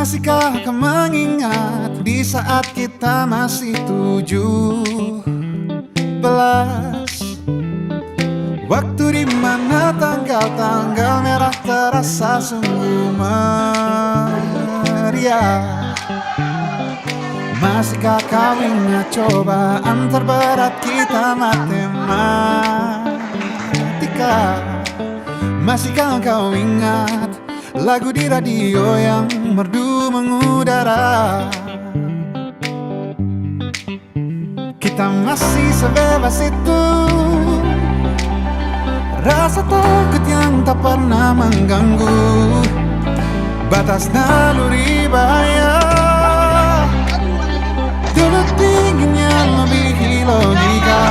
Masihkah kau mengingat di saat kita masih 17? Waktu di mana tanggal-tanggal merah terasa sungguh meriah. Masihkah kau ingat cobaan terberat kita matematika? Masihkah kau ingat lagu di radio yang merdu mengudara? Kita masih sebebas itu, rasa takut yang tak pernah mengganggu batas naluri bahaya. Dulu dinginnya melebihi logika.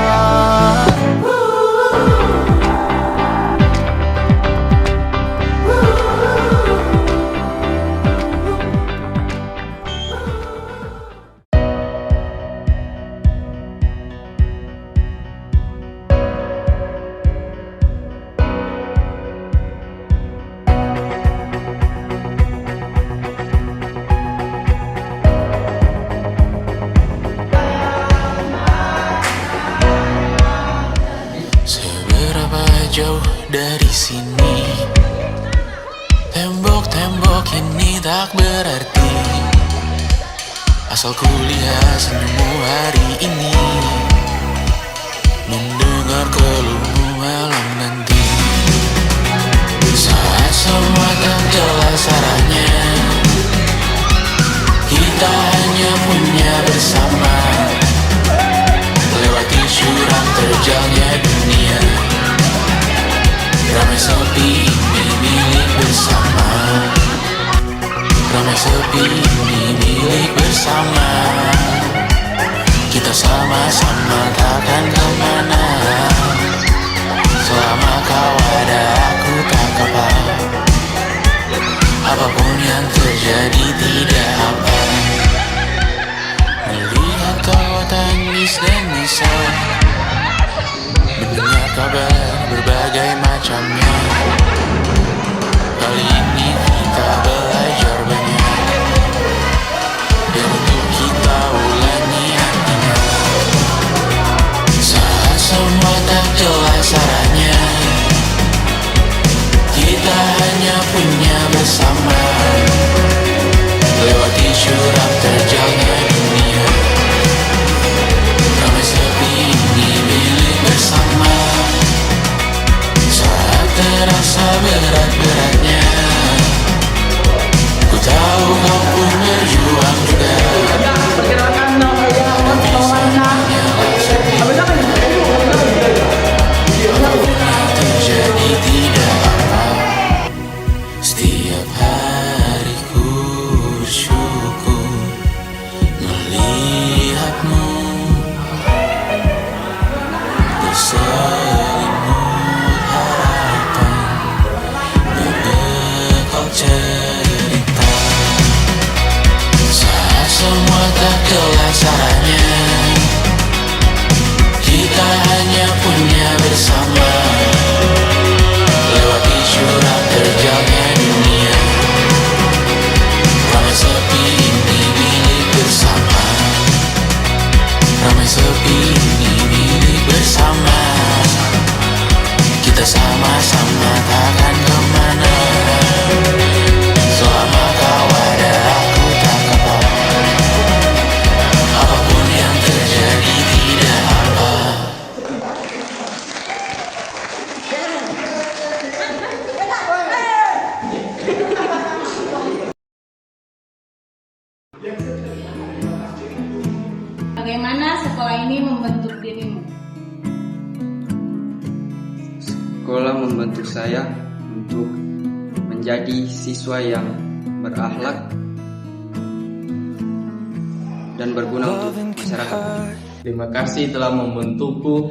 Jauh dari sini, tembok-tembok ini tak berarti, asal ku lihat senyummu hari ini, mendengar keluhmu malam nanti. Saat semua tak jelas arahnya, kita hanya punya bersama, lewati jurang terjalnya dunia. Ramai sepi ini milik bersama, ramai sepi ini milik bersama. Kita sama-sama takkan kemana, selama kau ada aku tak apa. Apapun yang terjadi tidak apa. Melihat kau tangis dan risau, mendengar kabar berbagai macamnya. Kali ini kita belajar banyak, dan untuk kita ulangi artinya. Saat semua tak jelas arahnya, kita hanya punya bersama, lewati jurang terjalnya dunia. Ramai sepi ini milik bersama, saat terasa berat-beratnya. Ku tahu kau pun berjuang juga, tapi semuanya apapun yang terjadi tidak apa. Setiap hari ku bersyukur melihatmu berselimut harapan, berbekal cerita. Saat semua tak jelas arahnya, kita hanya punya bersama, lewati jurang terjalnya dunia. Ramai sepi ini milik bersama, ramai sepi ini milik bersama. Kita sama-sama takkan kemana, selama kau ada aku tak apa. Apapun yang terjadi tidak apa. Bagaimana sekolah ini membentuk dirimu? Sekolah membentuk saya untuk menjadi siswa yang berakhlak dan berguna untuk masyarakat. Terima kasih telah membentukku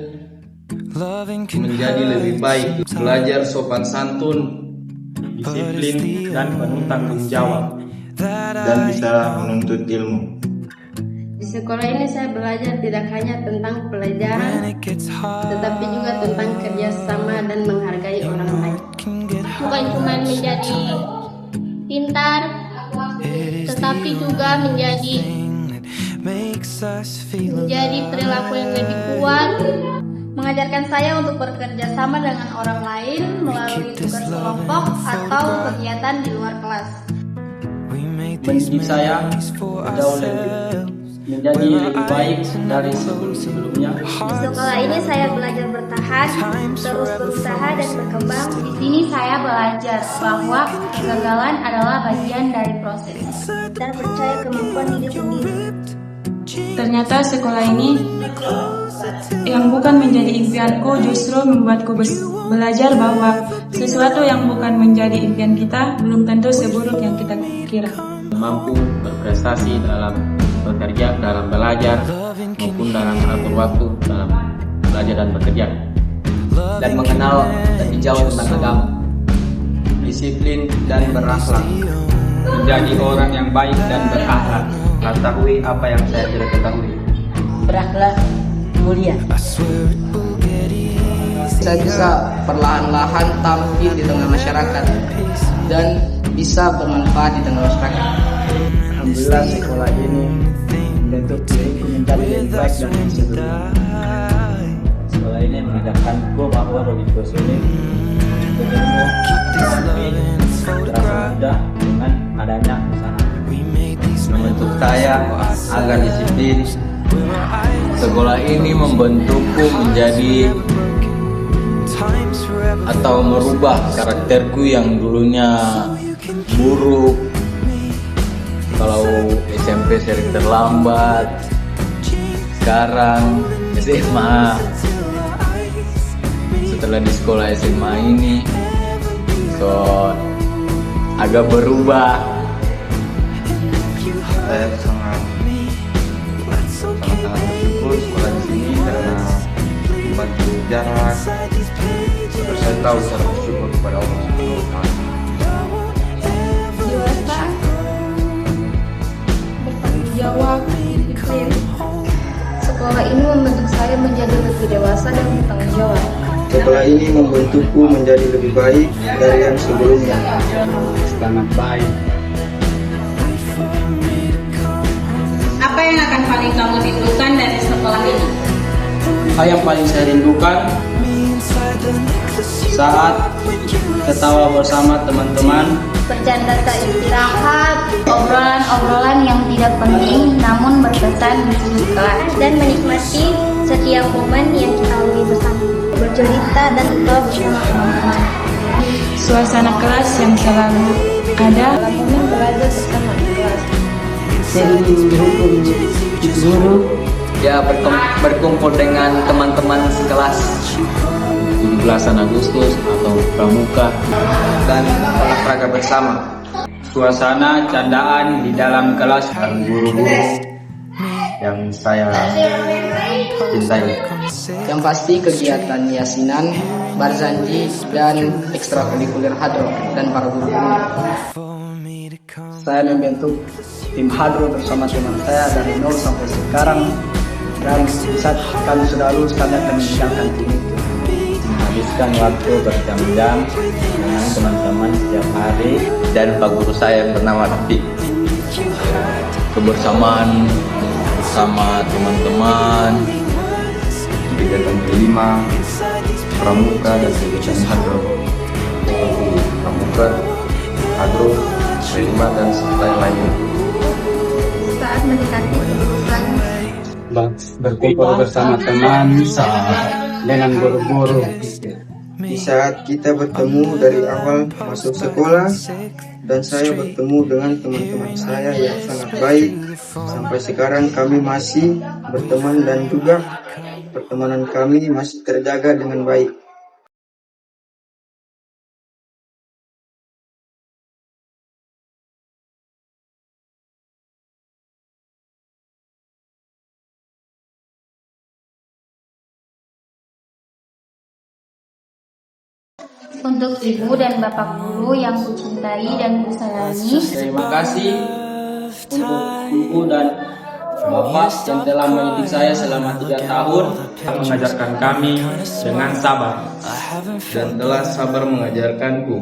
menjadi lebih baik, belajar sopan santun, disiplin dan penuh tanggung jawab, dan bisa menuntut ilmu. Di sekolah ini saya belajar tidak hanya tentang pelajaran, tetapi juga tentang kerjasama dan menghargai orang lain. Bukan cuma menjadi pintar, tetapi juga menjadi perilaku yang lebih kuat. Mengajarkan saya untuk bekerja sama dengan orang lain melalui tugas kelompok atau kegiatan di luar kelas. Mendidik saya jauh menjadi lebih baik dari sebelumnya. Di sekolah ini saya belajar bertahan, terus berusaha dan berkembang. Di sini saya belajar bahwa kegagalan adalah bagian dari proses. Dan percaya kemampuan diri sendiri. Ternyata sekolah ini yang bukan menjadi impianku justru membuatku belajar bahwa sesuatu yang bukan menjadi impian kita belum tentu seburuk yang kita kira. Mampu berprestasi dalam bekerja, dalam belajar, maupun dalam mengatur waktu dalam belajar dan bekerja. Dan mengenal lebih jauh tentang agama, disiplin dan berakhlak, menjadi orang yang baik dan berakhlak, mengetahui apa yang saya tidak ketahui, berakhlak mulia. Saya bisa perlahan-lahan tampil di tengah masyarakat dan bisa bermanfaat di tengah masyarakat. Alhamdulillah sekolah ini membentuk diriku menjadi lebih baik dari sebelumnya. Sekolah ini mengajarkanku bahwa begitu sulit bertemu, tapi terasa mudah dengan adanya usaha. Membentuk saya agar disiplin. Sekolah ini membentukku menjadi atau merubah karakterku yang dulunya buruk. Kalau SMP sering terlambat, sekarang SMA. Setelah di sekolah SMA ini, agak berubah. Saya sangat bersyukur sekolah di sini karena membantu jarak. Terus saya tahu cara bersyukur kepada Allah Subhanahu wa Ta'ala. Dewasa, bertanggung jawab, disiplin. Sekolah ini membentuk saya menjadi lebih dewasa dan bertanggung jawab. Sekolah ini membentukku menjadi lebih baik dari yang sebelumnya. Sangat baik. Apa yang akan paling kamu rindukan dari sekolah ini? Hal yang paling saya rindukan saat ketawa bersama teman-teman, Bercanda tak istirahat, Obrolan-obrolan yang tidak penting namun berkesan di kelas. dan menikmati setiap momen yang kita lalui bersama. Bercerita dan ketawa bersama teman-teman. Suasana kelas yang selalu ada. Dalam momen belajar bersama di kelas. Sering dihukum guru, ya berkumpul dengan teman-teman sekelas, 17 Agustus atau pramuka. dan olahraga bersama. Suasana candaan di dalam kelas dan guru-guru yang saya cintai. Yang pasti kegiatan yasinan, barzanji, dan ekstrakurikuler hadro dan para guru-guru. Saya membentuk tim hadro bersama teman saya dari nol sampai sekarang, dan saat kami sudah lulus kami akan meninggalkan tim itu. Menghabiskan waktu berjam-jam dengan teman-teman setiap hari dan pak guru saya yang bernama Rafiq. Kebersamaan bersama teman-teman, Kegiatan kelima, pramuka dan kegiatan hadro. Pramuka, hadro, kelima dan serta yang lainnya. Saat mendekati kelulusan, Berkumpul bersama teman dengan guru-guru. Di saat kita bertemu dari awal masuk sekolah, dan saya bertemu dengan teman-teman saya yang sangat baik. Sampai sekarang kami masih berteman dan juga pertemanan kami masih terjaga dengan baik. Untuk ibu dan bapak guru yang kucintai dan kusayangi, Terima kasih untuk ibu dan bapak yang telah mendidik saya selama 3 tahun, mengajarkan kami dengan sabar dan telah sabar mengajarkanku.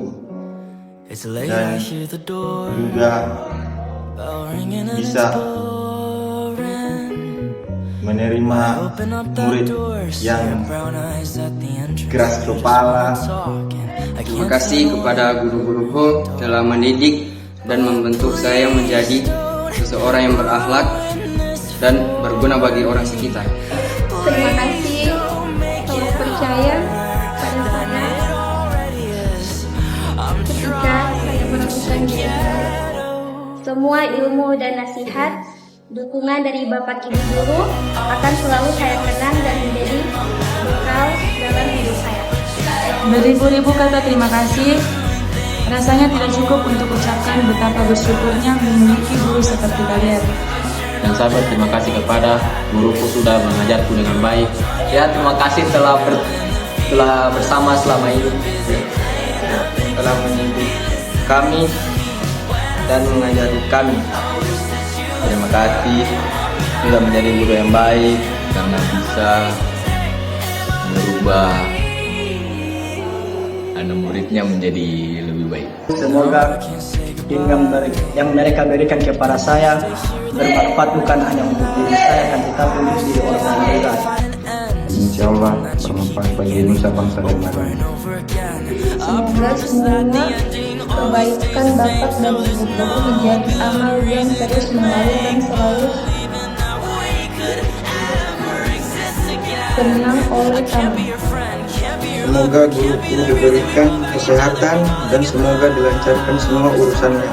Dan juga bisa menerima murid yang keras kepala. Terima kasih kepada guru-guruku telah mendidik dan membentuk saya menjadi seseorang yang berakhlak dan berguna bagi orang sekitar. Terima kasih telah percaya pada saya ketika saya melakukan jiwa. Semua ilmu dan nasihat, dukungan dari Bapak Ibu guru akan selalu saya kenang dan menjadi bekal dalam hidup saya. Beribu-ribu kata terima kasih rasanya tidak cukup untuk ucapkan betapa bersyukurnya memiliki guru seperti kalian. Dan saya berterima kasih kepada guruku sudah mengajarku dengan baik. Ya, terima kasih telah bersama selama ini, telah mendidik kami dan mengajari kami. Terima kasih sudah menjadi guru yang baik karena bisa merubah anak muridnya menjadi lebih baik. Semoga ilmu yang mereka berikan kepada saya bermanfaat bukan hanya untuk diri saya, kan tetapi untuk diri orang lain juga. Insya Allah bermanfaat bagi nusa bangsa dan negara. Semoga semuanya kebaikan Bapak dan Ibu guru menjadi amal yang terus mengalir dan selalu tenang oleh kami. Semoga guruku diberikan kesehatan dan semoga dilancarkan semua urusannya.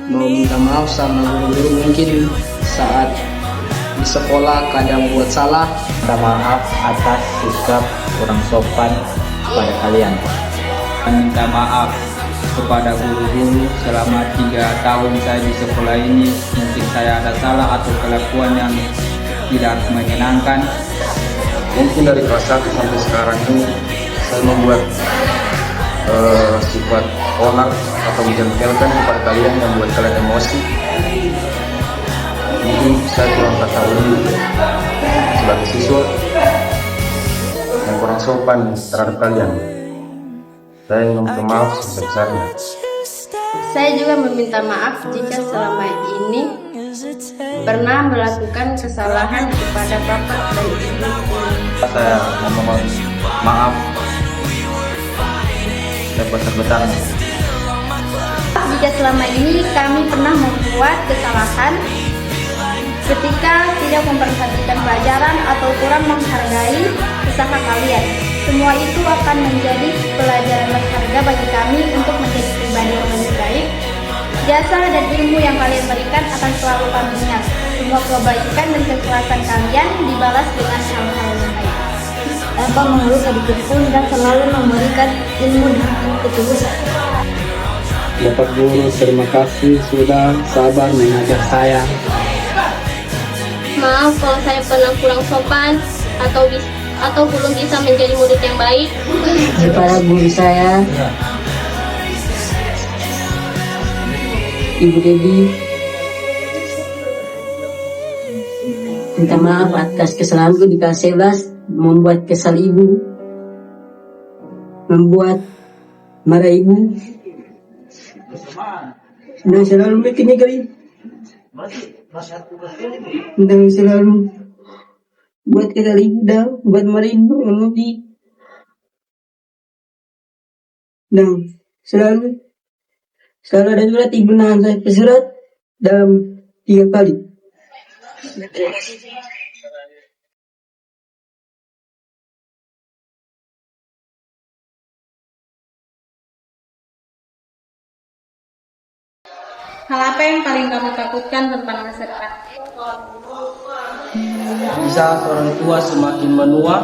Mau minta maaf sama guru-guru mungkin saat di sekolah kadang buat salah. Minta maaf atas sikap kurang sopan pada kalian. Minta maaf kepada guru-guru selama 3 tahun saya di sekolah ini. Mungkin saya ada salah atau kelakuan yang tidak menyenangkan. Mungkin dari kelas 1 sampai sekarang ini saya membuat sifat onar atau menjengkelkan kepada kalian yang membuat kalian emosi. Mungkin saya kurang ketahui sebagai siswa yang kurang sopan terhadap kalian. Saya ingin meminta maaf sebesar-besarnya. Saya juga meminta maaf jika selama ini pernah melakukan kesalahan kepada Bapak dan Ibu. Saya memohon maaf sebesar-besarnya. Jika selama ini kami pernah membuat kesalahan ketika tidak memperhatikan pelajaran atau kurang menghargai usaha kalian, semua itu akan menjadi pelajaran berharga bagi kami untuk menjadi pribadi yang lebih baik. Jasa dan ilmu yang kalian berikan akan selalu kami ingat. Semua kebaikan dan keikhlasan kalian dibalas dengan hal-hal yang baik. Tanpa mengeluh sedikit pun dan selalu memberikan ilmu dengan ketulusan. Bapak guru, terima kasih sudah sabar mengajar saya. Maaf kalau saya pernah kurang sopan atau belum bisa menjadi murid yang baik. Kepada guru saya, Ibu Dewi, minta maaf atas kesalahanku di kelas 11, membuat kesal ibu, membuat marah ibu, dan selalu bikin kali, dan selalu buat kesal ibu dah, buat marah ibu, menguji, dan selalu ada surat ibu nahan saya pesurat dalam 3 kali. Hal apa yang paling kamu takutkan tentang masa depan? Bisa orang tua semakin menua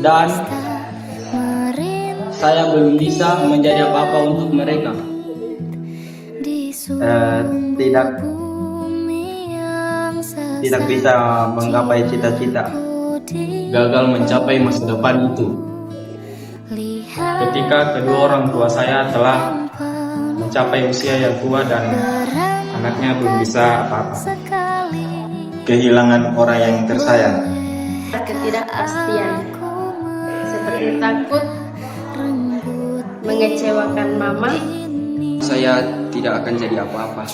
dan saya belum bisa menjadi apa-apa untuk mereka. Tidak bisa menggapai cita-cita, Gagal mencapai masa depan itu ketika kedua orang tua saya telah mencapai usia yang tua dan anaknya belum bisa apa-apa. kehilangan orang yang tersayang, Ketidakpastian seperti takut mengecewakan mama. Saya tidak akan jadi apa-apa.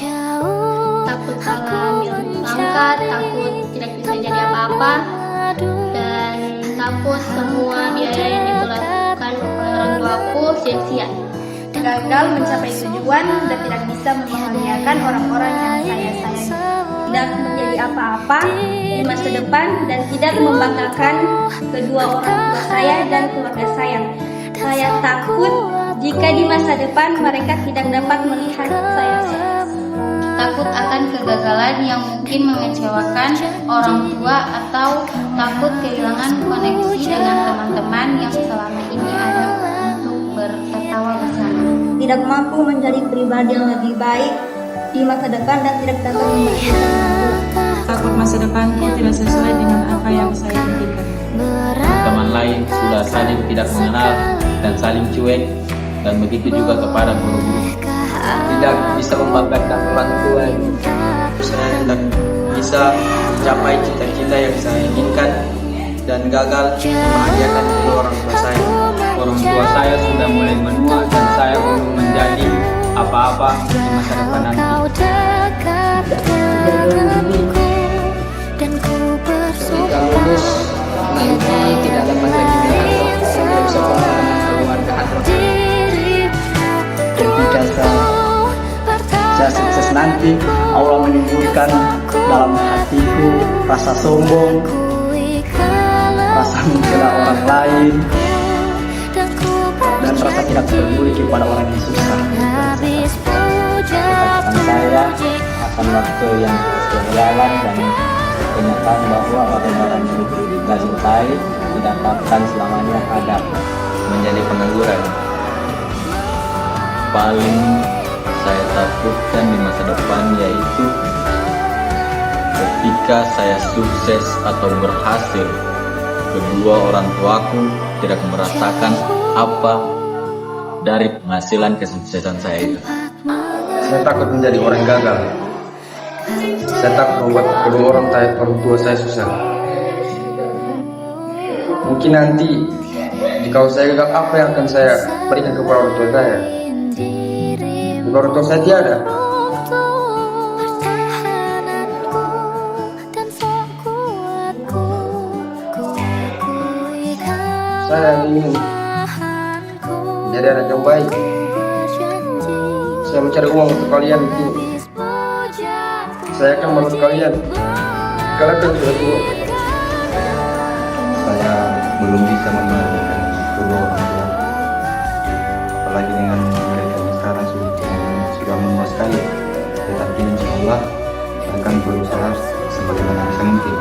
Takut salah ambil langkah, takut tidak bisa jadi apa-apa, dan takut semua biaya yang dikeluarkan oleh orang tuaku sia-sia. Gagal mencapai tujuan dan tidak bisa membahagiakan orang-orang yang saya sayangi. Tidak menjadi apa-apa di masa depan dan tidak membanggakan kedua orang tua saya dan keluarga saya. Saya takut jika di masa depan mereka tidak dapat melihat saya sukses. Takut akan kegagalan yang mungkin mengecewakan orang tua atau takut kehilangan koneksi dengan teman-teman yang selama ini ada untuk bertertawa bersama. Tidak mampu menjadi pribadi yang lebih baik di masa depan dan tidak dapat membahagiakan. Takut masa depanku tidak sesuai dengan apa yang saya inginkan. Teman lain sudah saling tidak mengenal dan saling cuek, dan begitu juga kepada guru-guru. Tidak bisa membanggakan orang tua. Saya tidak bisa mencapai cita-cita yang saya inginkan dan gagal membahagiakan kedua orang tua saya. Orang tua saya sudah mulai menua dan saya belum menjadi apa-apa di masa depan nanti. Ketika lulus, nanti tidak dapat lagi melihat tidak bisa dengan keluarga atau ketika saya sukses nanti, Allah menimbulkan dalam hatiku rasa sombong, rasa mencela orang lain, dan rasa tidak peduli kepada orang yang susah. Ketakutan saya akan waktu yang berjalan dan kenyataan bahwa orang-orang yang kita cintai tidak akan selamanya ada. Menjadi pengangguran. Paling saya takutkan di masa depan yaitu ketika saya sukses atau berhasil, kedua orang tuaku tidak merasakan apa dari penghasilan kesuksesan saya itu. Saya takut menjadi orang gagal. Saya takut membuat kedua orang tua saya susah. Mungkin nanti jika saya gagal, apa yang akan saya berikan kepada orang tua saya? Jika orang tua saya tiada, saya ingin menjadi anak yang baik. Saya mencari uang untuk kalian itu. Saya akan merawat kalian. Kalian kan sudah tua. Saya belum bisa membahagiakan kedua orang tua, apalagi dengan mereka yang sekarang sudah menua sekali. Tetapi insyaallah akan berusaha sebagaimana bisa mungkin.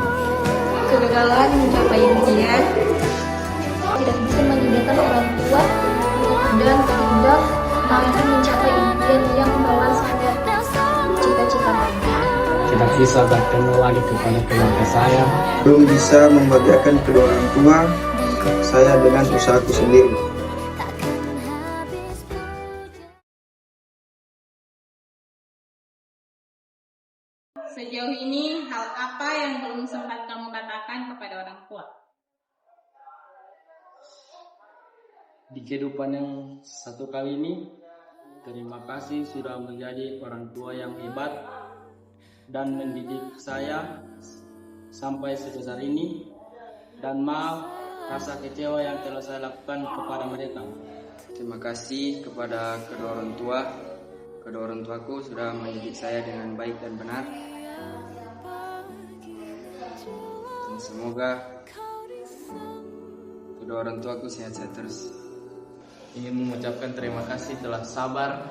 Kegagalan mencapai impian tidak bisa meninggalkan orang tua dan tidak mampu mencapai impian yang telah saya cita-citakan. Tidak bisa bertemu lagi kepada keluarga saya. Belum bisa membahagiakan kedua orang tua saya dengan usahaku sendiri. Sejauh ini, hal apa yang belum sempat kamu katakan kepada orang tua? Di kehidupan yang satu kali ini, terima kasih sudah menjadi orang tua yang hebat dan mendidik saya sampai sebesar ini, dan maaf rasa kecewa yang telah saya lakukan kepada mereka. Terima kasih kepada kedua orang tua. Kedua orang tuaku sudah mendidik saya dengan baik dan benar. Dan semoga kedua orang tuaku sehat-sehat terus. Ingin mengucapkan terima kasih telah sabar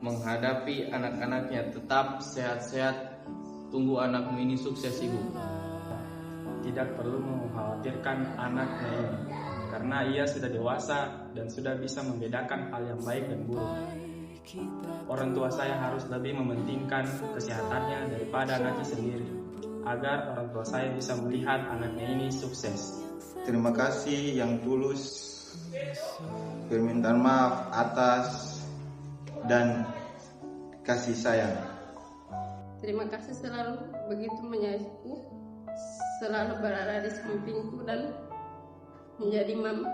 menghadapi anak-anaknya. Tetap sehat-sehat, tunggu anakmu ini sukses ibu. Tidak perlu mengkhawatirkan anaknya ini, karena ia sudah dewasa dan sudah bisa membedakan hal yang baik dan buruk. Orang tua saya harus lebih mementingkan kesehatannya daripada anaknya sendiri, agar orang tua saya bisa melihat anaknya ini sukses. Terima kasih yang tulus, permintaan maaf atas dan kasih sayang. Terima kasih selalu begitu menyayangiku, selalu berada di sampingku dan menjadi mama.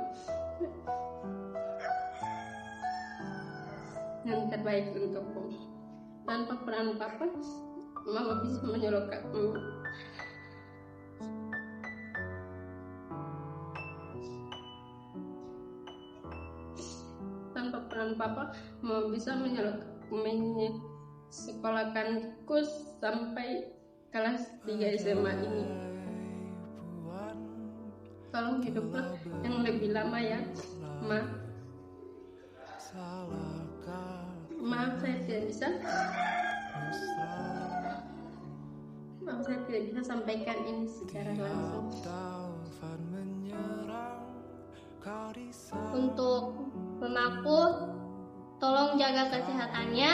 yang terbaik untukku. Tanpa peran papa, mama bisa menyolokkan. Tanpa peran papa, mama bisa menyekolahkanku sampai kelas 3 SMA ini. Tolong hiduplah yang lebih lama ya, Ma. Maaf saya tidak bisa sampaikan ini secara langsung. Untuk mamaku, tolong jaga kesehatannya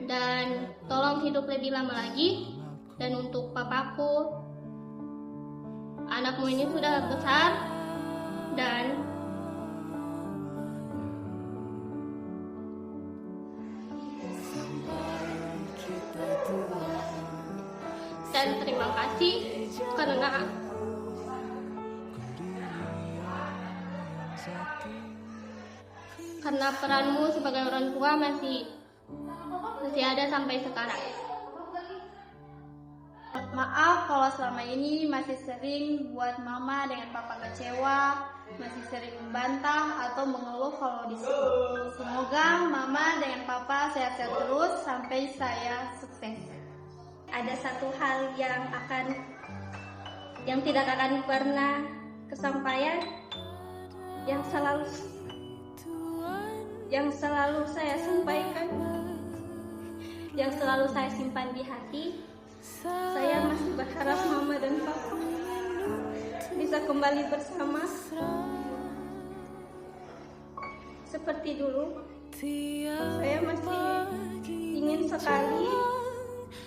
dan tolong hidup lebih lama lagi. Dan untuk papaku, anakmu ini sudah besar dan terima kasih karena peranmu sebagai orang tua masih ada sampai sekarang. Maaf kalau selama ini masih sering buat mama dengan papa kecewa, masih sering membantah atau mengeluh kalau disuruh. Semoga mama dengan papa sehat-sehat terus sampai saya sukses. Ada satu hal yang tidak akan pernah kesampaian, yang selalu saya sampaikan, yang selalu saya simpan di hati. Saya masih berharap mama dan papa bisa kembali bersama seperti dulu. Saya masih ingin sekali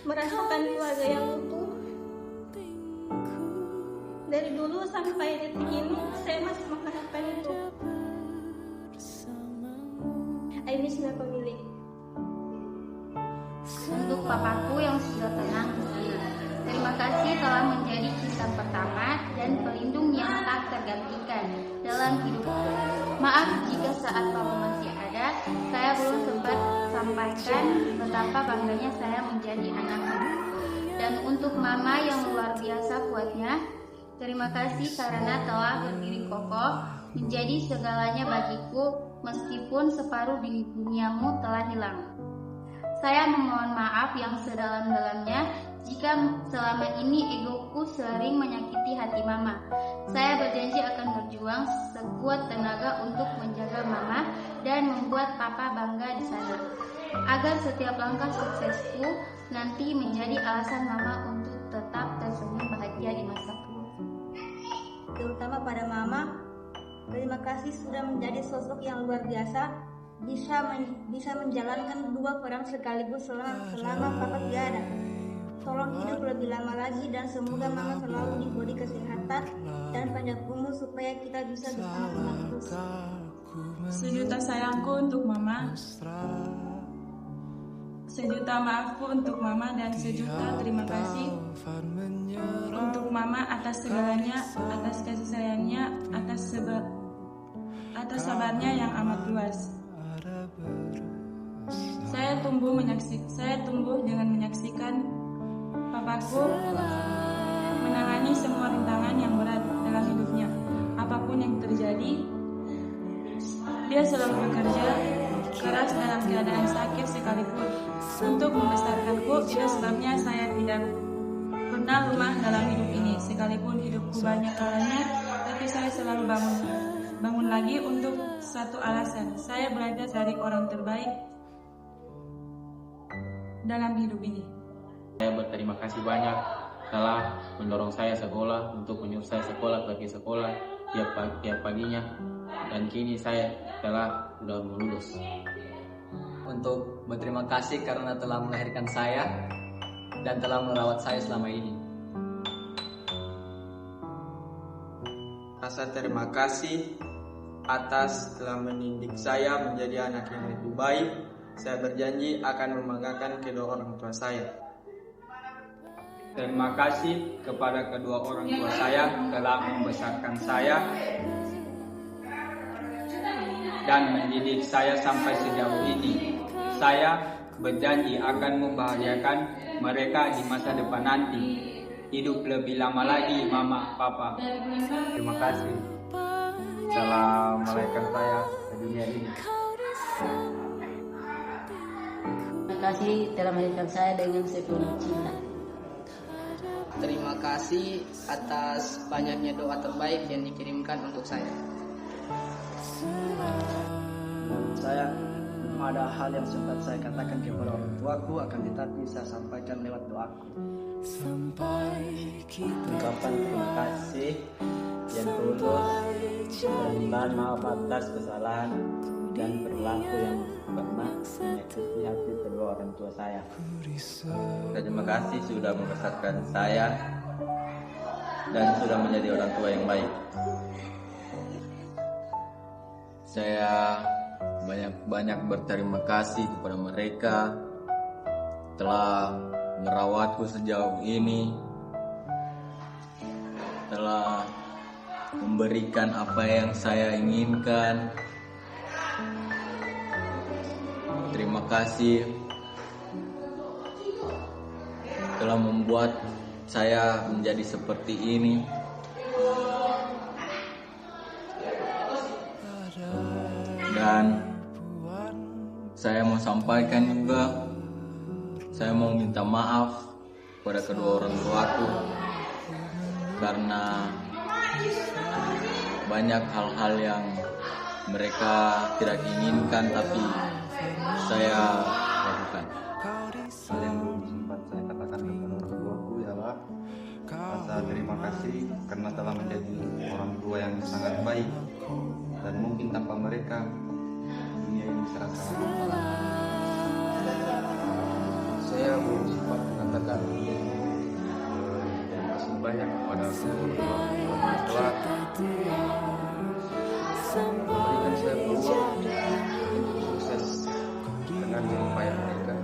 merasakan keluarga yang utuh. Dari dulu sampai detik ini saya masih mengharapkan itu. I miss my family. Untuk papaku yang sudah tenang di sana, terima kasih telah menjadi kisah pertama dan pelindung yang tak tergantikan dalam hidupku. Maaf jika saat papa masih ada, saya belum sempat sampaikan betapa bangganya saya menjadi anaknya. Dan untuk mama yang luar biasa kuatnya, terima kasih karena telah berdiri kokoh menjadi segalanya bagiku meskipun separuh duniamu telah hilang. Saya memohon maaf yang sedalam-dalamnya jika selama ini egoku sering menyakiti hati mama. Saya berjanji akan berjuang sekuat tenaga untuk menjaga mama dan membuat papa bangga di sana, agar setiap langkah suksesku nanti menjadi alasan mama untuk tetap tersenyum bahagia di masa tua. Terutama pada mama, terima kasih sudah menjadi sosok yang luar biasa, bisa menjalankan dua peran sekaligus selama papa tidak ada. Tolong hidup lebih lama lagi dan semoga mama selalu diberi kesehatan dan panjang umur supaya kita bisa bersama terus. Sejuta sayangku untuk mama, sejuta maafku untuk mama, dan sejuta terima kasih untuk mama atas segalanya, atas kasih sayangnya, atas sabarnya yang amat luas. Saya tumbuh dengan menyaksikan papaku menangani semua rintangan yang berat dalam hidupnya. Apapun yang terjadi, dia selalu bekerja keras dalam keadaan sakit sekalipun untuk membesarkanku. Itu sebabnya saya tidak pernah lemah dalam hidup ini. Sekalipun hidupku banyak kalanya, tapi saya selalu bangun lagi untuk satu alasan. Saya belajar dari orang terbaik dalam hidup ini. Saya berterima kasih banyak telah mendorong saya sekolah, untuk menyuruh saya sekolah, pergi sekolah tiap paginya, dan kini saya sudah lulus. Untuk berterima kasih karena telah melahirkan saya dan telah merawat saya selama ini. Rasa terima kasih atas telah mendidik saya menjadi anak yang lebih baik. Saya berjanji akan membanggakan kedua orang tua saya. Terima kasih kepada kedua orang tua saya telah membesarkan saya dan mendidik saya sampai sejauh ini. Saya berjanji akan membahagiakan mereka di masa depan nanti. Hidup lebih lama lagi, Mama, Papa. Terima kasih telah melahirkan saya ke dunia ini. Terima kasih telah melahirkan saya dengan sepenuh cinta. Terima kasih atas banyaknya doa terbaik yang dikirimkan untuk saya. Saya belum ada hal yang sempat saya katakan kepada orang tuaku, akan tetapi saya sampaikan lewat doaku. Ucapan terima kasih yang tulus, permintaan maaf atas kesalahan dan perilaku yang pernah menyakiti hati kedua orang tua saya. Terima kasih sudah membesarkan saya dan sudah menjadi orang tua yang baik. Saya banyak berterima kasih kepada mereka telah merawatku sejauh ini, telah memberikan apa yang saya inginkan. Terima kasih telah membuat saya menjadi seperti ini. Dan saya mau sampaikan juga, saya mau minta maaf kepada kedua orang tuaku karena banyak hal-hal yang mereka tidak inginkan tapi saya lakukan. Hal yang belum sempat saya katakan kepada orang tuaku ialah rasa terima kasih karena telah menjadi orang tua yang sangat baik, dan mungkin tanpa mereka dunia ini serasa hampa. Saya belum sempat mengatakan terima kasih banyak kepada orang tua yang telah memberikan saya peluang untuk sukses dengan upaya mereka.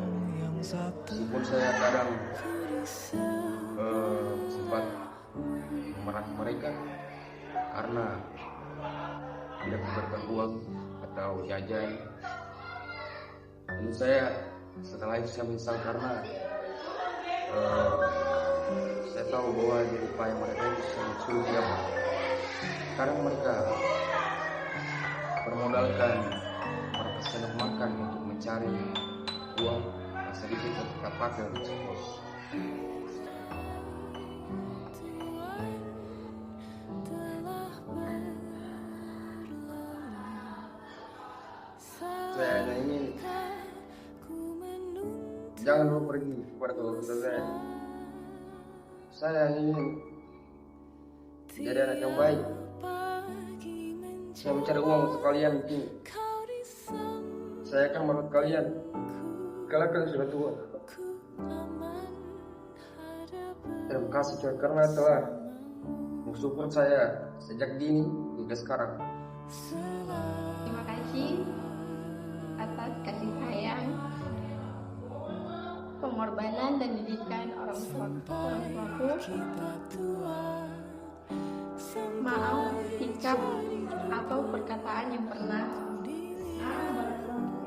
Meskipun saya kadang sempat memarah mereka karena tidak memberikan uang atau jajan. Lalu setelah itu saya menyesal karena saya tahu bahwa di upaya mereka itu sangat sulit ya. Sekarang mereka bermodalkan mereka senang makan untuk mencari uang sedikit untuk kita pakai untuk sekolah. Saya hanya ingin jangan dulu pergi kepada keluarga saya. Saya ingin jadi anak yang baik. Saya mencari uang untuk kalian mungkin. Saya akan merawat kalian kalau kalian sudah tua. Terima kasih karena telah mensupport saya sejak dini hingga sekarang. Terima kasih atas kasih sayang, pengorbanan dan didikan orang tuaku. Maaf sikap atau perkataan yang pernah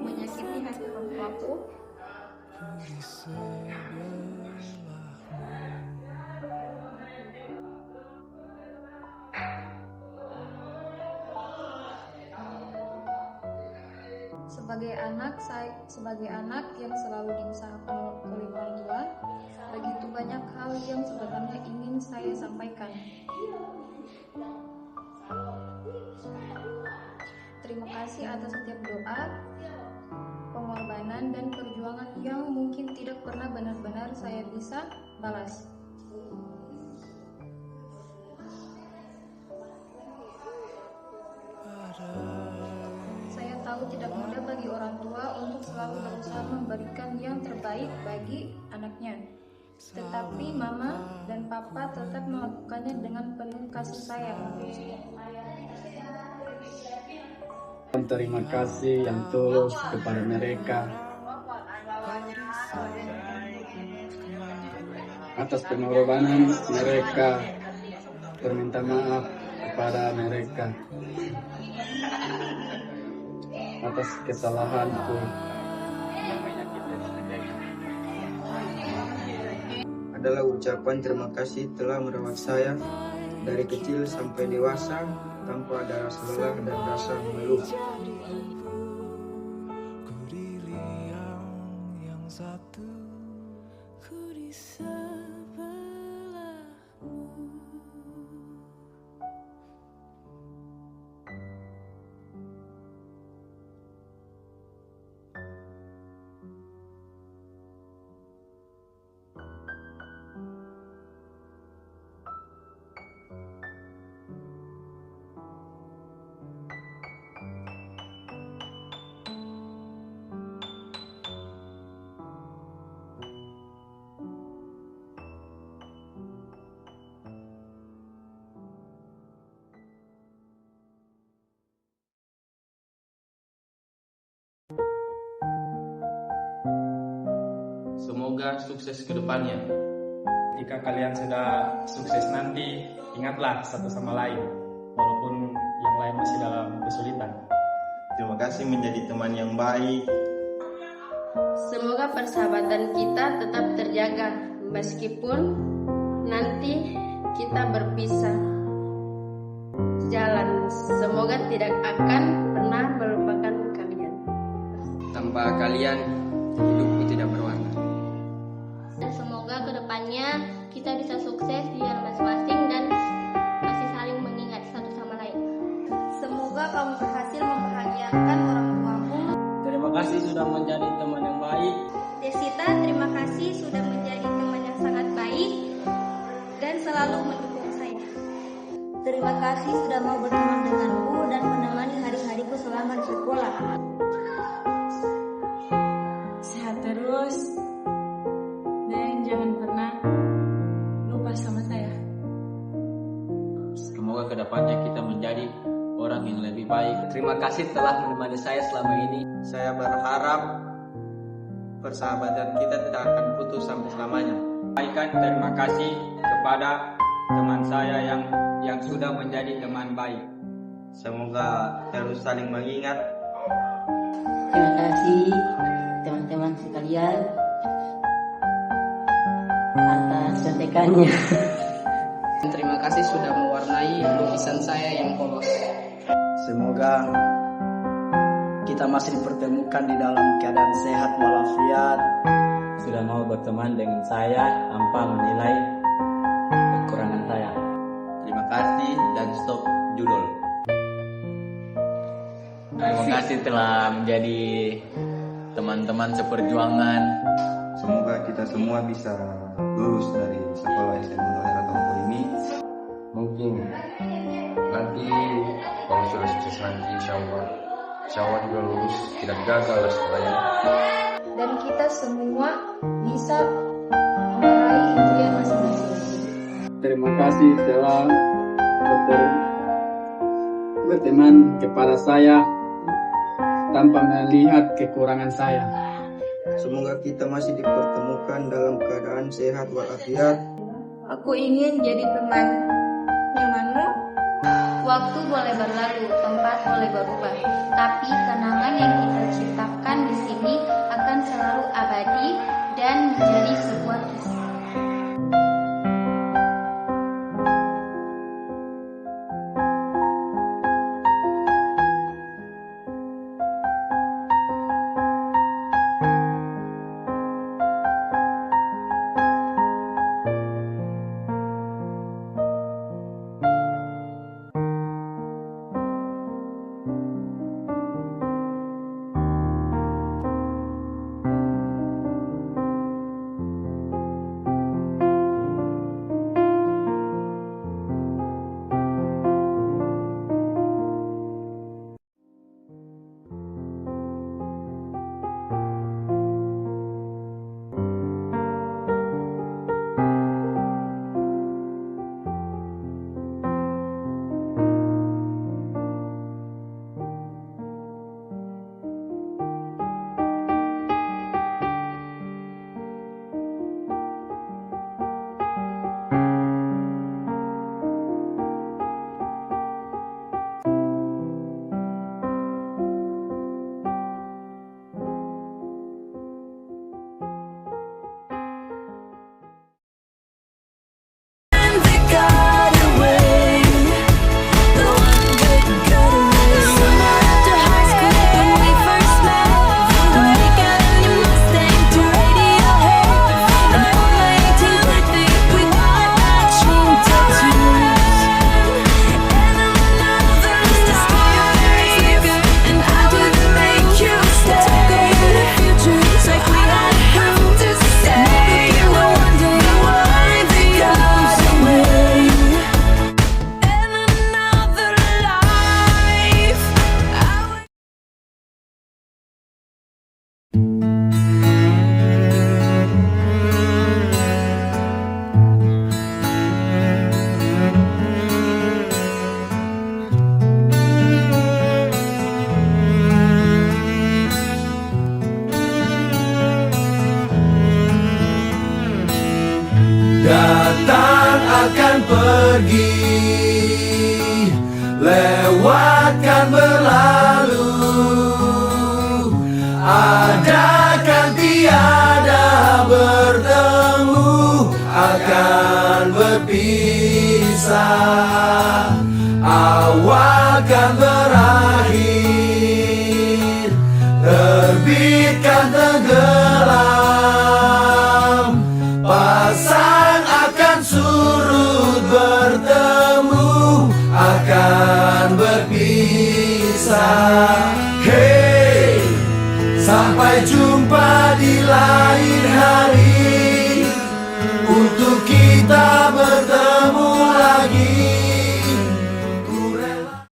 menyakiti hati orang tuaku. Sebagai anak yang selalu diusahakan oleh orang tua, begitu banyak hal yang sebenarnya ingin saya sampaikan. Terima kasih atas setiap doa, pengorbanan dan perjuangan yang mungkin tidak pernah benar-benar saya bisa balas. Saya tahu tidak mudah bagi orang tua untuk selalu berusaha memberikan yang terbaik bagi anaknya. Tetapi Mama dan Papa tetap melakukannya dengan penuh kasih sayang. Terima kasih yang tulus kepada mereka atas pengorbanan mereka. Berminta maaf kepada mereka atas kesalahanku. adalah ucapan terima kasih telah merawat saya dari kecil sampai dewasa tanpa ada rasa lelah dan rasa mengeluh. Semoga sukses ke depannya. Jika kalian sudah sukses nanti, ingatlah satu sama lain, walaupun yang lain masih dalam kesulitan. Terima kasih menjadi teman yang baik. Semoga persahabatan kita tetap terjaga meskipun nanti kita berpisah jalan. Semoga tidak akan pernah melupakan kalian. Tanpa kalian, hidupku tidak berwarna. Dan semoga kedepannya kita bisa sukses di jalan masing-masing dan masih saling mengingat satu sama lain. Semoga kamu berhasil membahagiakan orang tuamu. Terima kasih sudah menjadi teman yang baik. Desita, terima kasih sudah menjadi teman yang sangat baik dan selalu mendukung saya. Terima kasih sudah mau berteman denganku dan menemani hari-hariku selama di sekolah. Sehat terus dan jangan pernah lupa sama saya. Semoga kedepannya kita menjadi orang yang lebih baik. Terima kasih telah menemani saya selama ini. Saya berharap persahabatan kita tidak akan putus sampai selamanya. Sampaikan terima kasih kepada teman saya yang sudah menjadi teman baik. Semoga terus saling mengingat. Terima kasih teman-teman sekalian atas contekannya. Terima kasih sudah mewarnai lukisan saya yang polos. Semoga kita masih dipertemukan di dalam keadaan sehat walafiat. Sudah mau berteman dengan saya tanpa menilai kekurangan saya. Terima kasih dan stop judul. Terima kasih telah menjadi teman-teman seperjuangan. Semoga kita semua bisa lulus dari sekolah SMA Daerah Tongko ini. Mungkin nanti kalau sudah sukses nanti insya Allah juga lulus, tidak gagal lah sekolahnya. Dan kita semua bisa meraih impian masing-masing. Terima kasih telah berteman kepada saya tanpa melihat kekurangan saya. Semoga kita masih dipertemukan dalam keadaan sehat walafiat. Aku ingin jadi teman nyamanmu. Waktu boleh berlalu, tempat boleh berubah, tapi kenangan yang kita ciptakan di sini akan selalu abadi dan menjadi sebuah kisah. lewatkan berlalu, adakan tiada bertemu, akan berpisah, awalkan berakhir, terbitkan tenggelam, pasang akan surut, bertemu akan berpisah. Hey, sampai jumpa di lain hari.